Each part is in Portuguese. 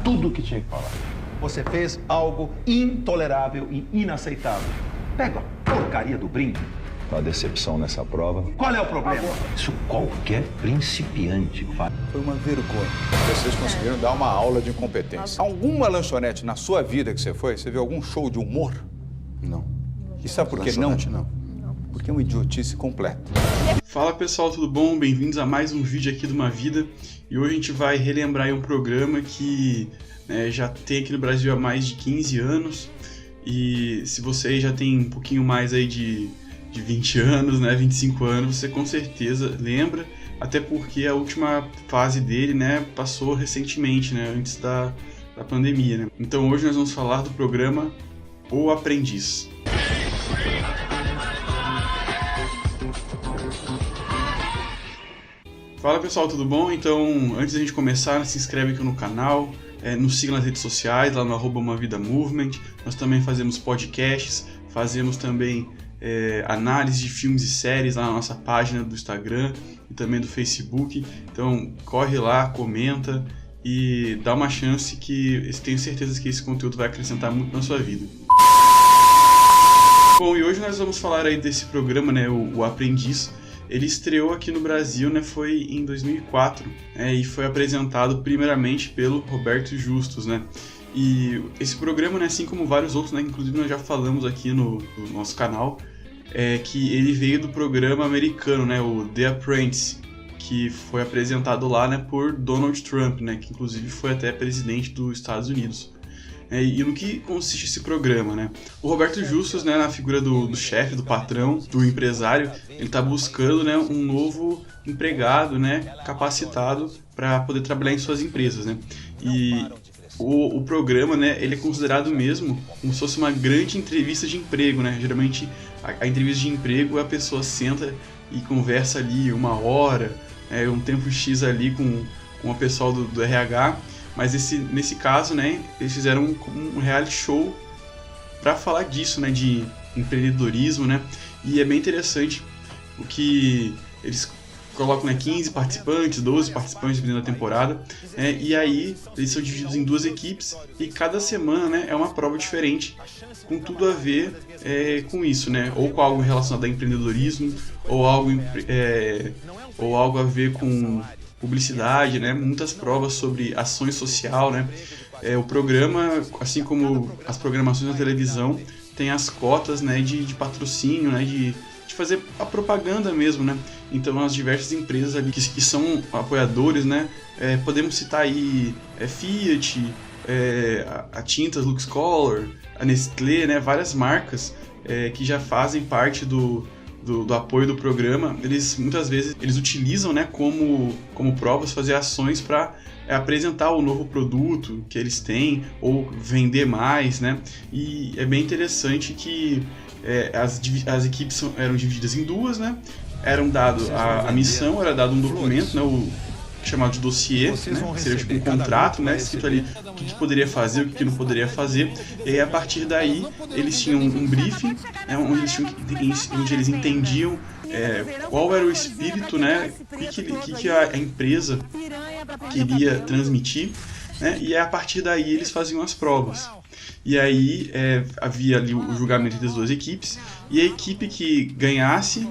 tudo o que tinha que falar. Você fez algo intolerável e inaceitável. Pega a porcaria do brinde. Uma decepção nessa prova. Qual é o problema? Isso qualquer principiante faz. Foi uma vergonha. Vocês conseguiram dar uma aula de incompetência. Alguma lanchonete na sua vida que você viu algum show de humor? Não. E sabe por que não? Porque é uma idiotice completa. Fala pessoal, tudo bom? Bem-vindos a mais um vídeo aqui do Uma Vida. E hoje a gente vai relembrar um programa que já tem aqui no Brasil há mais de 15 anos. E se você já tem um pouquinho mais aí de 20 anos, 25 anos, você com certeza lembra, até porque a última fase dele, passou recentemente, antes da pandemia, Então hoje nós vamos falar do programa O Aprendiz. Fala pessoal, tudo bom? Então, antes da gente começar, se inscreve aqui no canal, nos siga nas redes sociais, lá no @umavidamovement. Nós também fazemos podcasts, fazemos também análise de filmes e séries lá na nossa página do Instagram e também do Facebook. Então corre lá, comenta e dá uma chance que eu tenho certeza que esse conteúdo vai acrescentar muito na sua vida. Bom, e hoje nós vamos falar aí desse programa, o Aprendiz. Ele estreou aqui no Brasil, foi em 2004, e foi apresentado primeiramente pelo Roberto Justus, E esse programa, assim como vários outros, que inclusive nós já falamos aqui no nosso canal, que ele veio do programa americano, o The Apprentice, que foi apresentado lá, por Donald Trump, que inclusive foi até presidente dos Estados Unidos. E no que consiste esse programa, O Roberto Justus, na figura do chefe, do patrão, do empresário, ele está buscando, um novo empregado, capacitado para poder trabalhar em suas empresas, E o programa, ele é considerado mesmo como se fosse uma grande entrevista de emprego, Geralmente a entrevista de emprego a pessoa senta e conversa ali uma hora, um tempo X ali com o pessoal do RH, mas nesse caso, eles fizeram um reality show para falar disso, de empreendedorismo, E é bem interessante o que eles colocam 15 participantes, 12 participantes dependendo da temporada, e aí eles são divididos em duas equipes e cada semana é uma prova diferente, com tudo a ver com isso, ou com algo relacionado a empreendedorismo, ou algo a ver com publicidade, muitas provas sobre ações social, O programa, assim como as programações na televisão, tem as cotas, de patrocínio, de fazer a propaganda mesmo, Então as diversas empresas ali que são apoiadores, podemos citar aí Fiat, a Tintas Luxcolor, a Nestlé, várias marcas que já fazem parte do apoio do programa. Muitas vezes eles utilizam, como provas, fazer ações para apresentar o novo produto que eles têm ou vender mais, E é bem interessante que as equipes eram divididas em duas, Eram dado a missão, era dado um documento, chamado de dossiê, que seria tipo um contrato, escrito ali o que poderia fazer, o que não poderia fazer, e aí a partir daí eles tinham um briefing, onde eles entendiam qual era o espírito, o que a empresa queria transmitir, e a partir daí eles faziam as provas. E aí havia ali o julgamento das duas equipes, e a equipe que ganhasse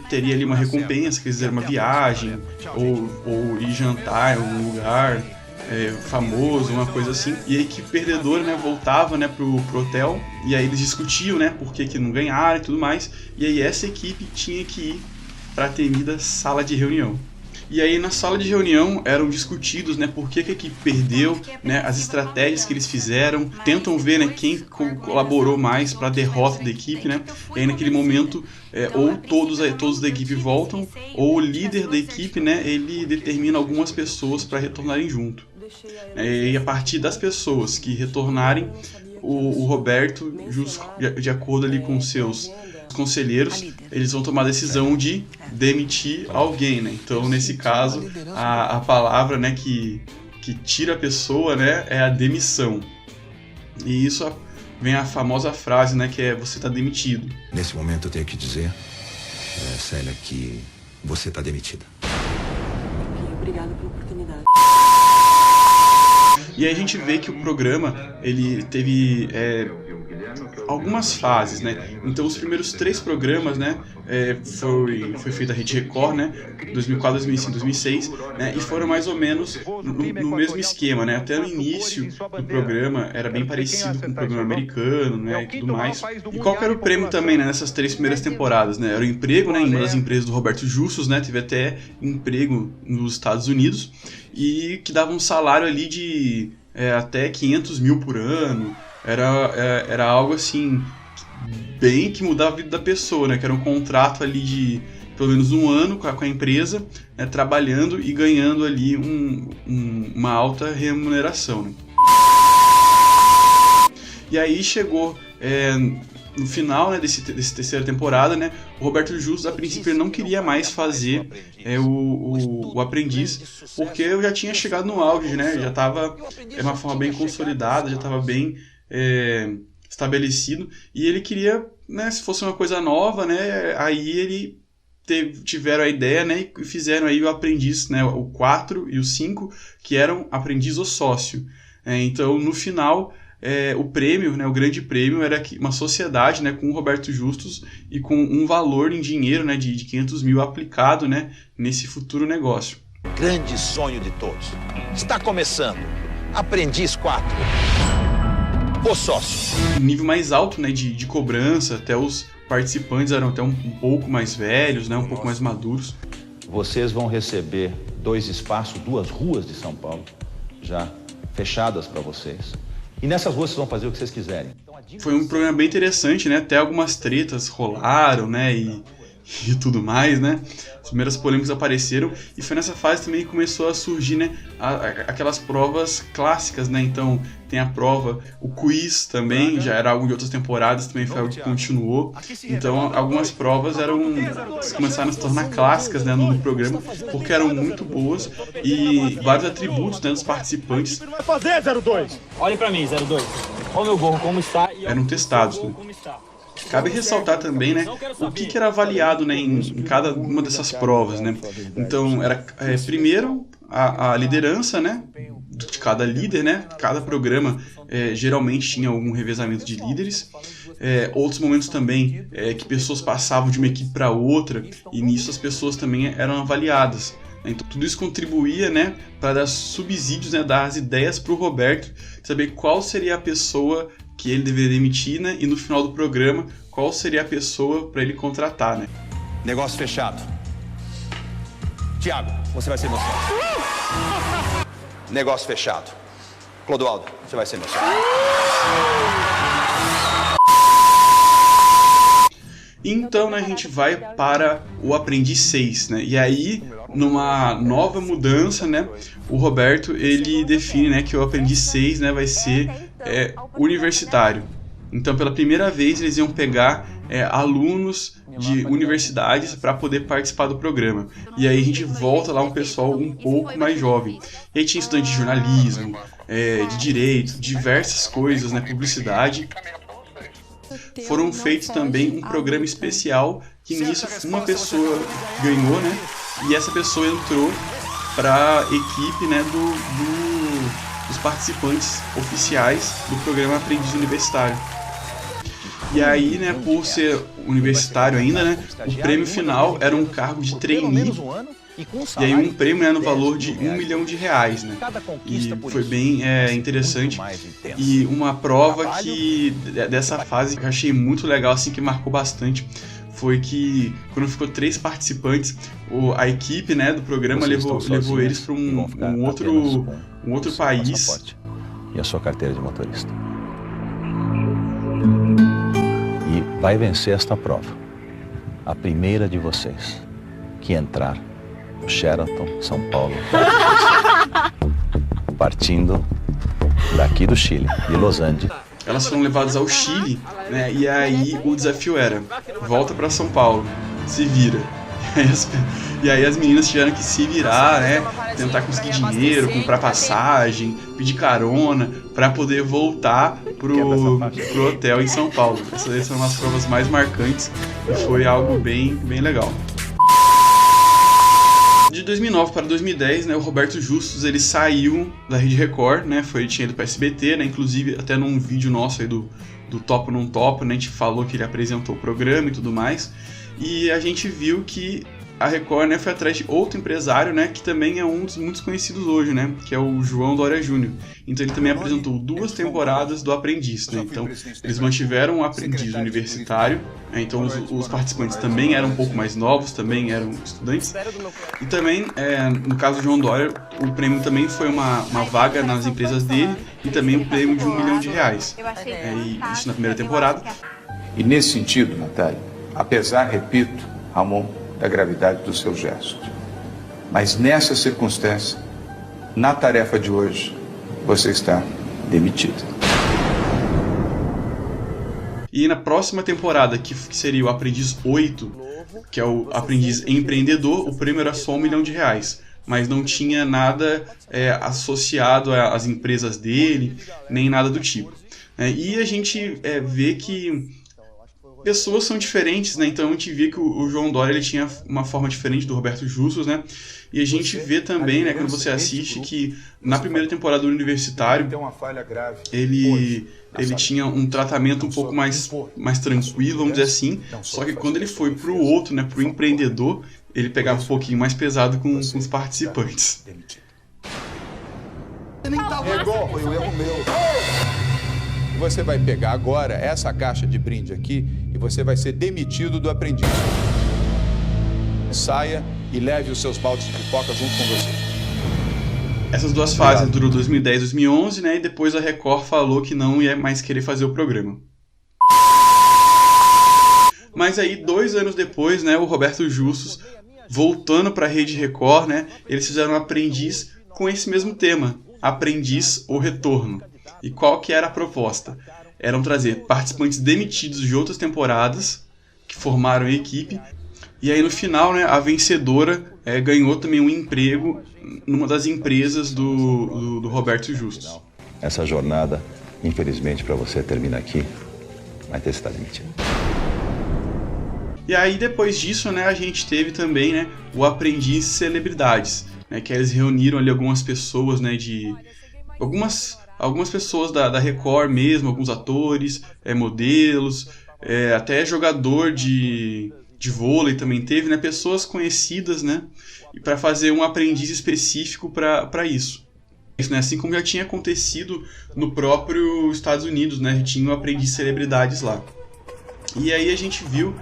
teria ali uma recompensa, que fizeram uma viagem, ou ir jantar em algum lugar famoso, uma coisa assim. E a equipe perdedora voltava pro hotel, e aí eles discutiam por que não ganharam e tudo mais, e aí essa equipe tinha que ir para a temida sala de reunião. E aí na sala de reunião eram discutidos, por que a equipe perdeu, as estratégias que eles fizeram, tentam ver, quem colaborou mais para a derrota da equipe, E aí naquele momento ou todos da equipe voltam, ou o líder da equipe, ele determina algumas pessoas para retornarem junto. E a partir das pessoas que retornarem, o Roberto, de acordo ali com seus conselheiros, eles vão tomar a decisão de demitir alguém, Então, nesse caso, a palavra, que tira a pessoa, é a demissão. E isso vem a famosa frase, que é você está demitido. Nesse momento eu tenho que dizer, Célia, que você está demitida. Obrigada pela oportunidade. E aí a gente vê que o programa, ele teve algumas fases, né? Então os primeiros 3 programas, né, foi feito a Rede Record, né, 2004, 2005, 2006, né, e foram mais ou menos no mesmo esquema, né? Até no início do programa era bem parecido com o programa americano, né, e tudo mais. E qual que era o prêmio também, né, nessas 3 primeiras temporadas, né? Era o emprego, né, em uma das empresas do Roberto Justus, né, teve até emprego nos Estados Unidos, e que dava um salário ali de até 500 mil por ano. Era algo assim, bem que mudava a vida da pessoa, né? Que era um contrato ali de pelo menos 1 ano com a empresa, né, trabalhando e ganhando ali uma alta remuneração, né? E aí chegou no final, né, desse terceira temporada, né, o Roberto Justus, a princípio, ele não queria mais fazer o Aprendiz, porque eu já tinha chegado no auge, né? Já estava de uma forma bem consolidada, já estava bem estabelecido, e ele queria, né, se fosse uma coisa nova, né, aí ele tiveram a ideia, né, e fizeram aí o Aprendiz, né, o 4 e o 5, que eram Aprendiz ou Sócio. Então, no final, o prêmio, né, o grande prêmio, era uma sociedade, né, com o Roberto Justus e com um valor em dinheiro, né, de 500 mil aplicado, né, nesse futuro negócio. Grande sonho de todos. Está começando. Aprendiz 4. O Sócio. Um nível mais alto, né, de cobrança, até os participantes eram até um pouco mais velhos, né, um pouco mais maduros. Vocês vão receber 2 espaços, 2 ruas de São Paulo, já fechadas para vocês. E nessas ruas vocês vão fazer o que vocês quiserem. Foi um programa bem interessante, né, até algumas tretas rolaram, né, e tudo mais, né. As primeiras polêmicas apareceram, e foi nessa fase também que começou a surgir, né, aquelas provas clássicas, né. Então tem a prova, o quiz também, já era algo de outras temporadas, também foi algo que continuou. Então algumas provas começaram a se tornar clássicas, né, no programa, porque eram muito boas, e vários atributos, né, dos participantes vai fazer, 02? Olhe pra mim, 02. Olha o meu gorro como está e eram testados, né. Cabe ressaltar também, né, o que era avaliado, né, em cada uma dessas provas, né. Então era primeiro a liderança, né, de cada líder, né. Cada programa geralmente tinha algum revezamento de líderes. Outros momentos também que pessoas passavam de uma equipe para outra, e nisso as pessoas também eram avaliadas. Então tudo isso contribuía, né, para dar subsídios, né, dar as ideias para o Roberto, saber qual seria a pessoa que ele deveria demitir, né, e no final do programa, qual seria a pessoa para ele contratar, né. Negócio fechado. Tiago, você vai ser meu sócio. Negócio fechado. Clodoaldo, você vai ser meu sócio. Então, né, a gente vai para o Aprendiz 6, né, e aí, numa nova mudança, né, o Roberto, ele define, né, que o Aprendiz 6, né, vai ser universitário. Então, pela primeira vez, eles iam pegar alunos de universidades para poder participar do programa. E aí a gente volta lá um pessoal um pouco mais jovem. E aí tinha estudante de jornalismo, de direito, diversas coisas, né, publicidade. Foram feitos também um programa especial que nisso uma pessoa ganhou, né? E essa pessoa entrou para a equipe, né, dos participantes oficiais do programa Aprendiz Universitário. E aí, né, por ser universitário ainda, né, o prêmio final era um cargo de trainee. E aí um prêmio, né, no valor de R$1 milhão, né? E foi bem interessante. E uma prova que dessa fase que eu achei muito legal, assim, que marcou bastante, foi que quando ficou 3 participantes, a equipe, né, do programa levou eles para um outro país. E a sua carteira de motorista. E vai vencer esta prova. A primeira de vocês que entrar no Sheraton, São Paulo, partindo daqui do Chile, de Los Angeles. Elas foram levadas ao Chile, né, e aí o desafio era: volta para São Paulo, se vira. E aí as meninas tiveram que se virar, né, tentar conseguir dinheiro, comprar passagem, pedir carona, para poder voltar pro hotel em São Paulo. Essas são as provas mais marcantes e foi algo bem legal. De De 2009 para 2010, né, o Roberto Justus ele saiu da Rede Record, né, tinha ido para SBT, né, inclusive até num vídeo nosso aí do Topo Não Topo, né, a gente falou que ele apresentou o programa e tudo mais, e a gente viu que a Record, né, foi atrás de outro empresário, né, que também é um dos muitos conhecidos hoje, né, que é o João Dória Júnior. Então ele também apresentou 2 temporadas do Aprendiz, né, então eles mantiveram o Aprendiz universitário, né, então os participantes também eram um pouco mais novos, também eram estudantes, e também, no caso do João Dória, o prêmio também foi uma vaga nas empresas dele, e também um prêmio de R$1 milhão, e isso na primeira temporada. E nesse sentido, Natália, apesar, repito, Ramon, da gravidade do seu gesto, mas nessa circunstância, na tarefa de hoje, você está demitido. E na próxima temporada, que seria o Aprendiz 8, que é o Aprendiz Empreendedor, o prêmio era só R$1 milhão, mas não tinha nada associado às empresas dele, nem nada do tipo. E a gente vê que pessoas são diferentes, né? Então a gente vê que o João Dória ele tinha uma forma diferente do Roberto Justus, né? E a gente vê também, né, quando você assiste, que na primeira temporada do Universitário ele tinha um tratamento um pouco mais tranquilo, vamos dizer assim. Só que quando ele foi pro outro, né, pro Empreendedor, ele pegava um pouquinho mais pesado com os participantes. Foi um erro meu. Você vai pegar agora essa caixa de brinde aqui e você vai ser demitido do Aprendiz. Saia e leve os seus baldes de pipoca junto com você. Essas 2 fases durou 2010 e 2011, né? E depois a Record falou que não ia mais querer fazer o programa. Mas aí, 2 anos depois, né, o Roberto Justus, voltando para a Rede Record, né, eles fizeram um Aprendiz com esse mesmo tema, Aprendiz ou Retorno. E qual que era a proposta? Eram trazer participantes demitidos de outras temporadas, que formaram a equipe, e aí no final, né, a vencedora ganhou também um emprego numa das empresas do Roberto Justus. Essa jornada, infelizmente para você, termina aqui, vai ter que estar demitido. E aí depois disso, né, a gente teve também, né, o Aprendiz Celebridades, né, que eles reuniram ali algumas pessoas, né, algumas pessoas da Record mesmo, alguns atores, modelos, até jogador de vôlei também teve, né, pessoas conhecidas, né, para fazer um aprendiz específico para isso. Isso, né, assim como já tinha acontecido no próprio Estados Unidos, né, tinha um Aprendiz Celebridades lá. E aí a gente viu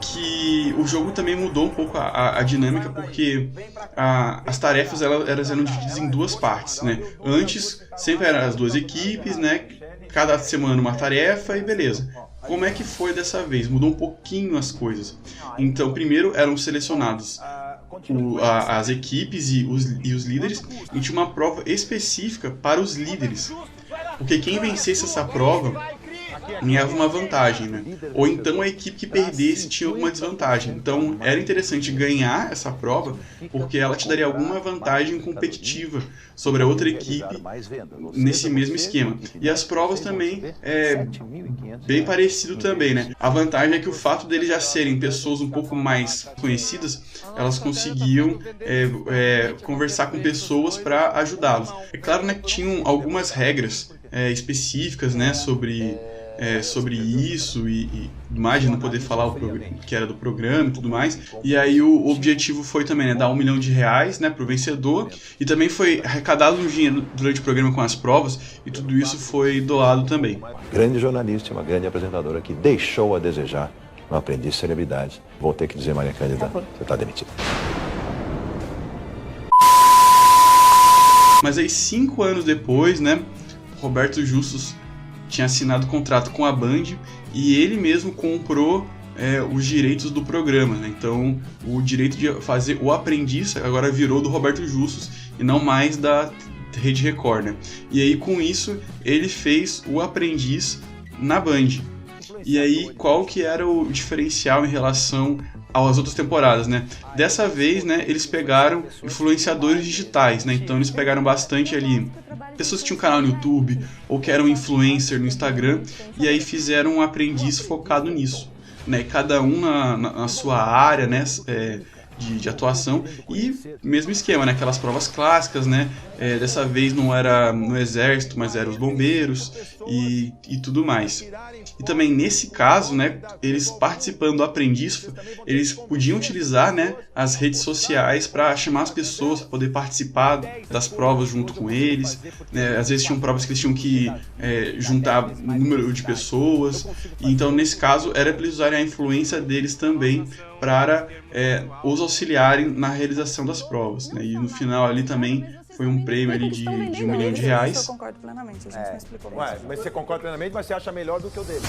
que o jogo também mudou um pouco a dinâmica, porque as tarefas elas eram divididas em 2 partes, né? Antes sempre eram as 2 equipes, né? Cada semana uma tarefa e beleza. Como é que foi dessa vez? Mudou um pouquinho as coisas. Então, primeiro eram selecionados as equipes e os líderes, e tinha uma prova específica para os líderes. Porque quem vencesse essa prova ganhava uma vantagem, né? Ou então a equipe que perdesse tinha alguma desvantagem. Então era interessante ganhar essa prova, porque ela te daria alguma vantagem competitiva sobre a outra equipe nesse mesmo esquema. E as provas também bem parecido também, né? A vantagem é que o fato deles já serem pessoas um pouco mais conhecidas, elas conseguiam conversar com pessoas para ajudá-los. É claro, né, que tinham algumas regras específicas, né, sobre isso e mais, de não poder falar o que era do programa e tudo mais. E aí o objetivo foi também, né, dar R$1 milhão, né, pro vencedor, e também foi arrecadado um dinheiro durante o programa com as provas, e tudo isso foi doado também. Grande jornalista, uma grande apresentadora que deixou a desejar no Aprendiz Celebridade. Vou ter que dizer, Maria Cândida, você está demitida. Mas aí 5 anos depois, né, Roberto Justus tinha assinado contrato com a Band e ele mesmo comprou os direitos do programa, né? Então o direito de fazer o Aprendiz agora virou do Roberto Justus e não mais da Rede Record, né? E aí com isso ele fez o Aprendiz na Band. E aí qual que era o diferencial em relação às outras temporadas, né? Dessa vez, né, eles pegaram influenciadores digitais, né? Então eles pegaram bastante ali pessoas que tinham um canal no YouTube ou que eram influencer no Instagram, e aí fizeram um aprendiz focado nisso, né? Cada um na sua área, né? de atuação, e mesmo esquema, né? Aquelas provas clássicas, né? Dessa vez não era no exército, mas eram os bombeiros e tudo mais. E também nesse caso, né, eles participando do aprendiz, eles podiam utilizar, né, as redes sociais para chamar as pessoas para poder participar das provas junto com eles, né? Às vezes tinham provas que eles tinham que juntar número de pessoas, e então nesse caso era para eles usarem a influência deles também para os auxiliarem na realização das provas, né? E no final ali também foi um prêmio ali de R$1 milhão. Eu concordo plenamente, a gente não explicou bem. Mas você concorda plenamente, mas você acha melhor do que o dele.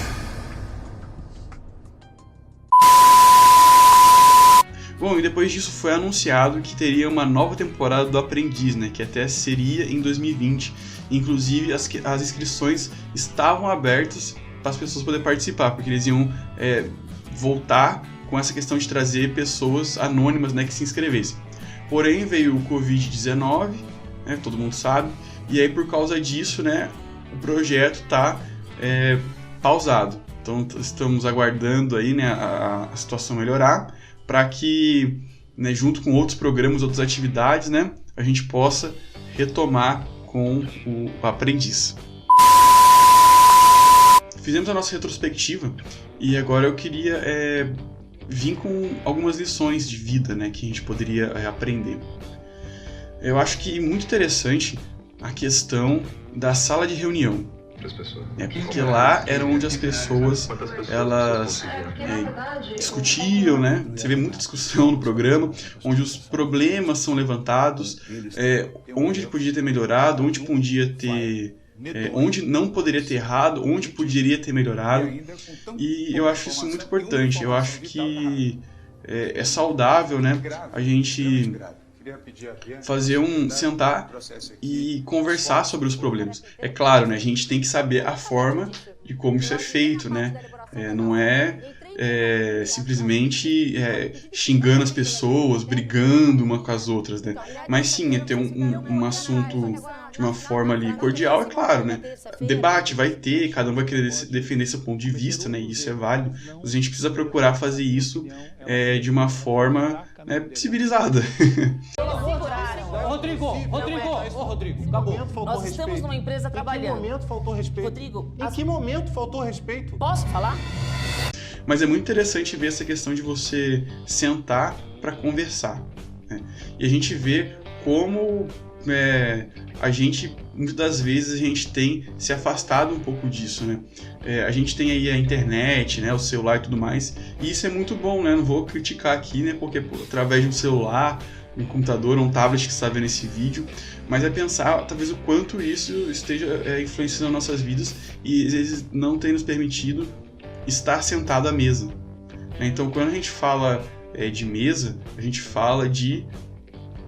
Bom, e depois disso foi anunciado que teria uma nova temporada do Aprendiz, né? Que até seria em 2020. Inclusive as inscrições estavam abertas para as pessoas poderem participar, porque eles iam voltar com essa questão de trazer pessoas anônimas, né, que se inscrevessem. Porém veio o Covid-19, né, todo mundo sabe, e aí por causa disso, né, o projeto está pausado. Então estamos aguardando aí, né, a situação melhorar, para que, né, junto com outros programas, outras atividades, né, a gente possa retomar com o Aprendiz. Fizemos a nossa retrospectiva e agora eu queria vir com algumas lições de vida, né, que a gente poderia aprender. Eu acho que é muito interessante a questão da sala de reunião. Porque lá era onde as pessoas elas discutiam, né? Você vê muita discussão no programa, onde os problemas são levantados, onde ele podia ter melhorado, onde podia ter, onde não poderia ter errado, onde poderia ter melhorado. E eu acho isso muito importante. Eu acho que é saudável, né? A gente sentar e conversar sobre os problemas. É claro, né, a gente tem que saber a forma de como isso é feito, né? Não simplesmente xingando as pessoas, brigando uma com as outras, né? Mas sim, ter um assunto de uma forma ali cordial, é claro, né? Debate vai ter, cada um vai querer defender seu ponto de vista, né? E isso é válido. Mas a gente precisa procurar fazer isso de uma forma, né, civilizada. Rodrigo, acabou. Nós estamos numa empresa trabalhando. Em que momento faltou respeito? Rodrigo, em que momento faltou respeito? Posso falar? Mas é muito interessante ver essa questão de você sentar para conversar, né? E a gente vê como a gente, muitas das vezes, a gente tem se afastado um pouco disso, né? A gente tem aí a internet, né, o celular e tudo mais, e isso é muito bom, né? Não vou criticar aqui, né, porque através de um celular, um computador ou um tablet que está vendo esse vídeo, mas é pensar talvez o quanto isso esteja influenciando nossas vidas e às vezes não tem nos permitido estar sentado à mesa, né? Então quando a gente fala de mesa, a gente fala de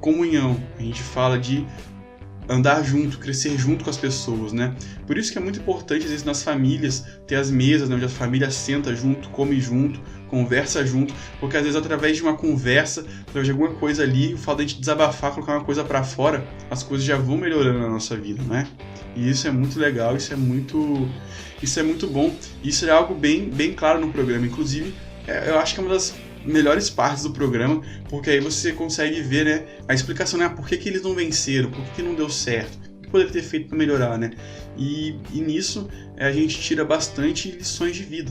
comunhão, a gente fala de andar junto, crescer junto com as pessoas, né? Por isso que é muito importante, às vezes, nas famílias, ter as mesas, né, onde a família senta junto, come junto, conversa junto, porque às vezes através de uma conversa, através de alguma coisa ali, o fato de a gente desabafar, colocar uma coisa pra fora, as coisas já vão melhorando na nossa vida, né? E isso é muito legal, isso é muito bom, isso é algo bem, bem claro no programa. Inclusive, eu acho que é uma das melhores partes do programa, porque aí você consegue ver, né, a explicação, né, por que eles não venceram, por que não deu certo, o que poderia ter feito para melhorar, né? E nisso a gente tira bastante lições de vida,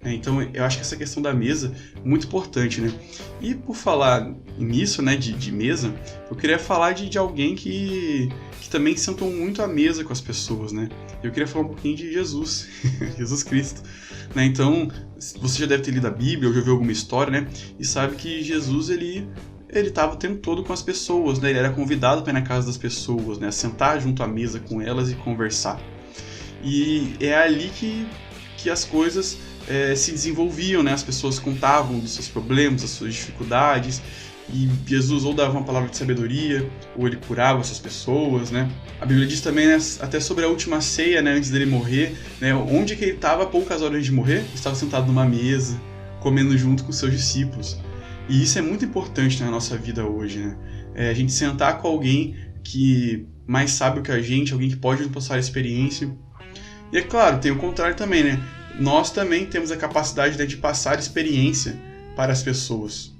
né? Então eu acho que essa questão da mesa é muito importante, né? E por falar nisso, né, de mesa, eu queria falar de alguém que também sentou muito à mesa com as pessoas, né? Eu queria falar um pouquinho de Jesus, Jesus Cristo, né? Então, você já deve ter lido a Bíblia ou já viu alguma história, né? E sabe que Jesus, ele estava o tempo todo com as pessoas, né? Ele era convidado para ir na casa das pessoas, né? A sentar junto à mesa com elas e conversar. E é ali que as coisas se desenvolviam, né? As pessoas contavam dos seus problemas, das suas dificuldades, e Jesus ou dava uma palavra de sabedoria, ou ele curava essas pessoas, né? A Bíblia diz também, né, até sobre a última ceia, né, antes dele morrer, né, onde que ele estava poucas horas antes de morrer? Ele estava sentado numa mesa, comendo junto com seus discípulos. E isso é muito importante na nossa vida hoje, né? A gente sentar com alguém que mais sabe o que a gente, alguém que pode nos passar a experiência. E é claro, tem o contrário também, né? Nós também temos a capacidade, né, de passar experiência para as pessoas.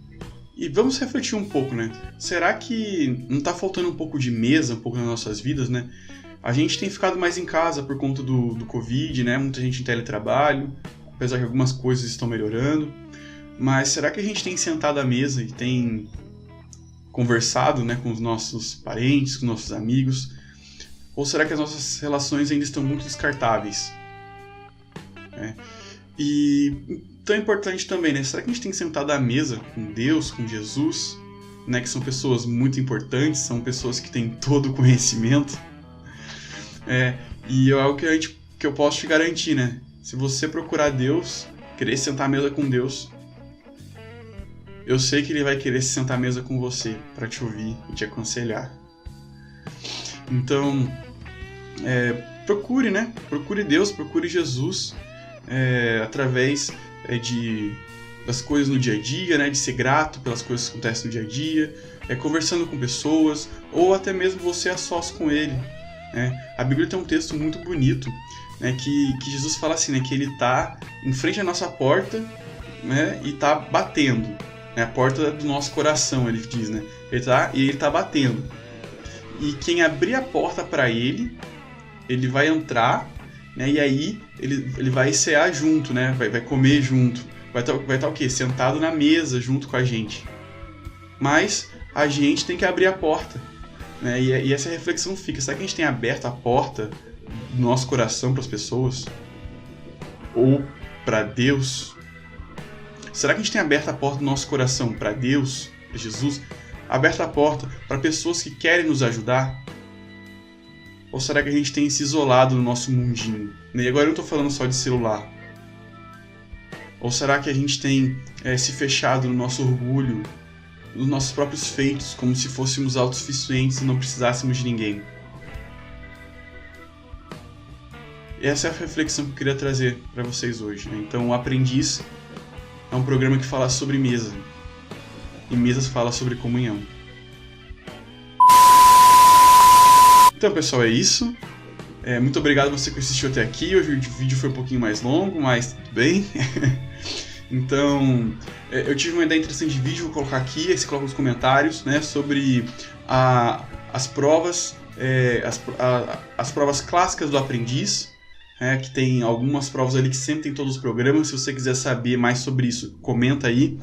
E vamos refletir um pouco, né? Será que não tá faltando um pouco de mesa, um pouco nas nossas vidas, né? A gente tem ficado mais em casa por conta do Covid, né? Muita gente em teletrabalho, apesar que algumas coisas estão melhorando. Mas será que a gente tem sentado à mesa e tem conversado, né, com os nossos parentes, com os nossos amigos? Ou será que as nossas relações ainda estão muito descartáveis? E tão importante também, né? Será que a gente tem sentado à mesa com Deus, com Jesus, né? Que são pessoas muito importantes, são pessoas que têm todo o conhecimento. E é algo que eu posso te garantir, né? Se você procurar Deus, querer sentar à mesa com Deus, eu sei que Ele vai querer se sentar à mesa com você para te ouvir e te aconselhar. Então, procure, né? Procure Deus, procure Jesus através das coisas no dia a dia, né? De ser grato pelas coisas que acontecem no dia a dia, conversando com pessoas, ou até mesmo você a sós com Ele. A Bíblia tem um texto muito bonito, né? Que Jesus fala assim, né? Que Ele está em frente à nossa porta, né? E está batendo. A porta do nosso coração, ele diz, né? Ele tá batendo. E quem abrir a porta para ele vai entrar, né? E aí ele vai cear junto, né? Vai comer junto. Vai estar o quê? Sentado na mesa junto com a gente. Mas a gente tem que abrir a porta, né? E essa reflexão fica. Será que a gente tem aberto a porta do nosso coração para as pessoas? Ou para Deus? Será que a gente tem aberto a porta do nosso coração para Deus, para Jesus? Aberto a porta para pessoas que querem nos ajudar? Ou será que a gente tem se isolado no nosso mundinho? E agora eu não estou falando só de celular. Ou será que a gente tem se fechado no nosso orgulho, nos nossos próprios feitos, como se fôssemos autossuficientes e não precisássemos de ninguém? E essa é a reflexão que eu queria trazer para vocês hoje, né? Então, o Aprendiz é um programa que fala sobre mesa. E mesas fala sobre comunhão. Então, pessoal, é isso. Muito obrigado a você que assistiu até aqui. Hoje o vídeo foi um pouquinho mais longo, mas tudo bem. Então, eu tive uma ideia interessante de vídeo, vou colocar aqui, aí você coloca nos comentários, né, sobre as provas, as provas clássicas do Aprendiz. Que tem algumas provas ali que sempre tem todos os programas. Se você quiser saber mais sobre isso, comenta aí.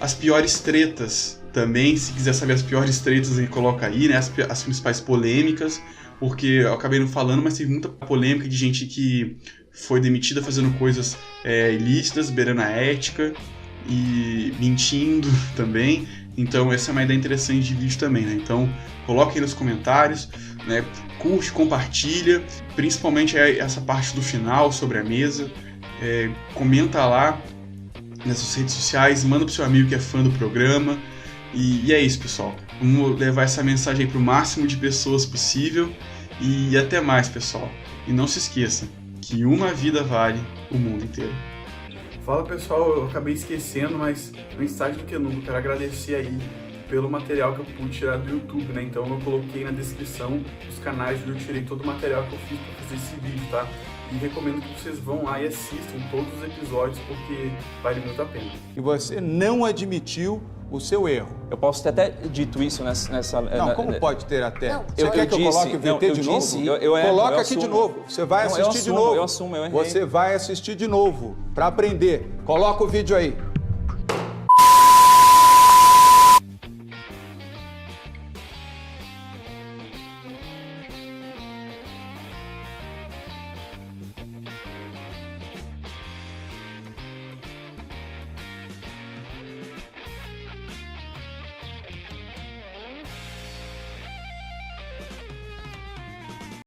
As piores tretas também, se quiser saber as piores tretas, aí coloca aí, né? As principais polêmicas, porque eu acabei não falando, mas teve muita polêmica de gente que foi demitida fazendo coisas ilícitas, beirando a ética e mentindo também. Então essa é uma ideia interessante de vídeo também, né? Então coloque aí nos comentários, né? Curte, compartilha, principalmente essa parte do final sobre a mesa. Comenta lá nas suas redes sociais, manda pro seu amigo que é fã do programa. E é isso, pessoal. Vamos levar essa mensagem para o máximo de pessoas possível. E até mais, pessoal. E não se esqueça que uma vida vale o mundo inteiro. Fala, pessoal, eu acabei esquecendo, mas antes tarde do que nunca, quero agradecer aí pelo material que eu pude tirar do YouTube, né? Então eu coloquei na descrição dos canais onde eu tirei todo o material que eu fiz para fazer esse vídeo, tá? E recomendo que vocês vão lá e assistam todos os episódios, porque vale muito a pena. E você não admitiu o seu erro. Eu posso ter até dito isso nessa... Não, como pode ter até? Não, você quer que eu coloque o VT de novo? Coloca aqui de novo. Você vai assistir de novo. Eu assumo, eu errei. Você vai assistir de novo para aprender. Coloca o vídeo aí.